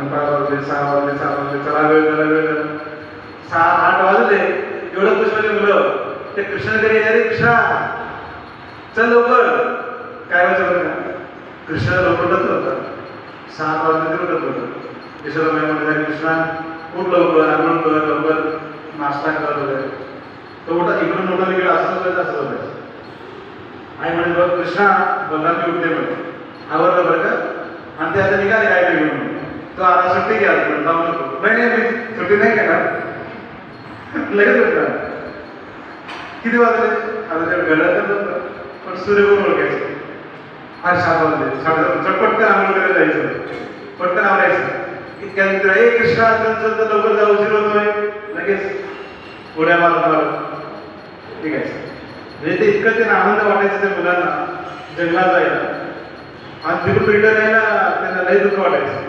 आणि 5 वाजले, 6 वाजले, 7 वाजले, चला वेळ झाला, वेळ झाला. 6-8 वाजले. एवढं कृष्णाने मुलं ते कृष्ण घरी अरे कृष्णा चल लवकर. काय व्हायचं बरं का, कृष्ण लवकर उठत होता. 7 वाजले ते उठत होतं. यशोदाबाई म्हणतात कृष्णा उठ लवकर, आंघोळ कर, लवकर नाश्ता कर वगैरे. तो उठा इकडून उठा इकडे असं होतं असं होतं. आई म्हणे बघ कृष्णा बलरामजी उठते म्हणे, आवडलं बरं का, आणि ते आता निघाले काय नाही म्हणून. तो आता सुट्टी घ्या जाऊ नको. नाही नाही मी सुट्टी नाही घेणार, लगेच उठणार. किती वाजले आता ते घड्याळ पण सूर्य कोण ओळखायचं. हा 7 वाजले, 7 पटकन आंघोळ करायला जायचं, पटकन आवडायचं. इतक्या मित्र ए कृष्णा चल चल तर लवकर जाऊ, उशीर होतोय. लगेच उड्या मारत मारत ठीक आहे. म्हणजे ते इतकं त्यांना आनंद वाटायचं त्या मुलांना जंगलात जायला, आणि तिकडून रिटर्न यायला त्यांना लई दुःख वाटायचं.